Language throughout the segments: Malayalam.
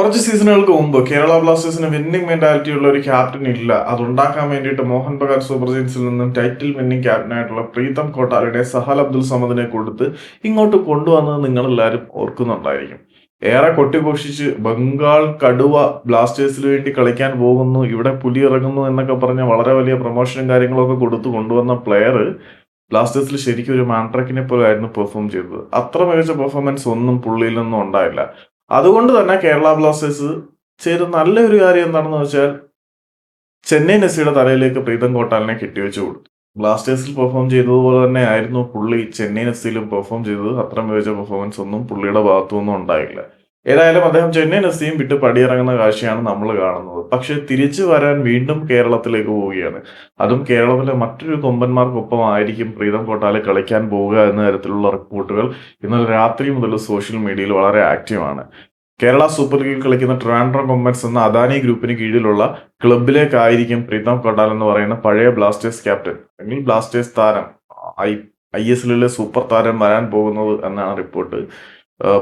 കുറച്ച് സീസണുകൾക്ക് മുമ്പ് കേരള ബ്ലാസ്റ്റേഴ്സിന് വിന്നിംഗ് മെന്റാലിറ്റി ഉള്ള ഒരു ക്യാപ്റ്റൻ ഇല്ല. അതുണ്ടാക്കാൻ വേണ്ടിയിട്ട് മോഹൻ ബഗാൻ സൂപ്പർ ജയൻസിൽ നിന്നും ടൈറ്റിൽ വിന്നിംഗ് ക്യാപ്റ്റനായിട്ടുള്ള പ്രീതം കോട്ടാലിനെ സഹൽ അബ്ദുൽ സമദിനെ കൊടുത്ത് ഇങ്ങോട്ട് കൊണ്ടുവന്നത് നിങ്ങളെല്ലാവരും ഓർക്കുന്നുണ്ടായിരിക്കും. ഏറെ കൊട്ടിഘോഷിച്ച് ബംഗാൾ കടുവ ബ്ലാസ്റ്റേഴ്സിന് വേണ്ടി കളിക്കാൻ പോകുന്നു, ഇവിടെ പുലി ഇറങ്ങുന്നു എന്നൊക്കെ പറഞ്ഞ് വളരെ വലിയ പ്രൊമോഷനും കാര്യങ്ങളൊക്കെ കൊടുത്ത് കൊണ്ടുവന്ന പ്ലെയർ ബ്ലാസ്റ്റേഴ്സിൽ ശരിക്കും ഒരു മാൻട്രക്കിനെ പോലെ ആയിരുന്നു പെർഫോം ചെയ്തത്. അത്ര മികച്ച പെർഫോമൻസ് ഒന്നും പുള്ളിയിൽ നിന്നും ഉണ്ടായില്ല. അതുകൊണ്ട് തന്നെ കേരള ബ്ലാസ്റ്റേഴ്സ് ചെയ്ത നല്ലൊരു കാര്യം എന്താണെന്ന് വെച്ചാൽ ചെന്നൈയിൻ എഫ്സിയുടെ തലയിലേക്ക് പ്രീതം കോട്ടാലിനെ കെട്ടിവെച്ചു കൊടുത്തു. ബ്ലാസ്റ്റേഴ്സിൽ പെർഫോം ചെയ്തതുപോലെ തന്നെ ആയിരുന്നു പുള്ളി ചെന്നൈയിൻ എഫ്സിയിലും പെർഫോം ചെയ്തത്. അത്ര മികച്ച പെർഫോമൻസ് ഒന്നും പുള്ളിയുടെ ഭാഗത്തുനിന്നും ഉണ്ടായില്ല. ഏതായാലും അദ്ദേഹം ചെന്നൈയിൻ എഫ്സിയും വിട്ട് പടിയിറങ്ങുന്ന കാഴ്ചയാണ് നമ്മൾ കാണുന്നത്. പക്ഷെ തിരിച്ചു വരാൻ വീണ്ടും കേരളത്തിലേക്ക് പോവുകയാണ്. അതും കേരളത്തിലെ മറ്റൊരു കൊമ്പന്മാർക്കൊപ്പം ആയിരിക്കും പ്രീതം കോട്ടാലെ കളിക്കാൻ പോവുക എന്ന തരത്തിലുള്ള റിപ്പോർട്ടുകൾ ഇന്നലെ രാത്രി മുതൽ സോഷ്യൽ മീഡിയയിൽ വളരെ ആക്റ്റീവാണ്. കേരള സൂപ്പർ ലീഗിൽ കളിക്കുന്ന ട്രിവാൻഡ്രം കൊമ്പൻസ് എന്ന അദാനി ഗ്രൂപ്പിന് കീഴിലുള്ള ക്ലബിലേക്കായിരിക്കും പ്രീതം കോട്ടാൽ എന്ന് പറയുന്ന പഴയ ബ്ലാസ്റ്റേഴ്സ് ക്യാപ്റ്റൻ അല്ലെങ്കിൽ ബ്ലാസ്റ്റേഴ്സ് താരം ഐ എസ് എല്ലിലെ സൂപ്പർ താരം വരാൻ പോകുന്നത് എന്നാണ് റിപ്പോർട്ട്.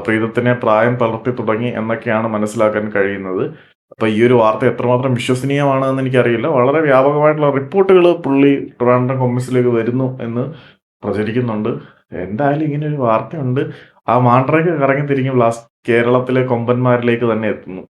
പ്രീതത്തിനെ പ്രായം തളർത്തി തുടങ്ങി എന്നൊക്കെയാണ് മനസ്സിലാക്കാൻ കഴിയുന്നത്. അപ്പൊ ഈ ഒരു വാർത്ത എത്രമാത്രം വിശ്വസനീയമാണ് എന്ന് എനിക്കറിയില്ല. വളരെ വ്യാപകമായിട്ടുള്ള റിപ്പോർട്ടുകൾ പുള്ളി ട്രിവാൻഡ്രം കൊമ്പൻസിലേക്ക് വരുന്നു എന്ന് പ്രചരിക്കുന്നുണ്ട്. എന്തായാലും ഇങ്ങനെ ഒരു വാർത്തയുണ്ട്. ആ മാൻട്രയ്ക്ക് കറങ്ങി തിരിഞ്ഞ് കേരളത്തിലെ കൊമ്പന്മാരിലേക്ക് തന്നെ എത്തുന്നു.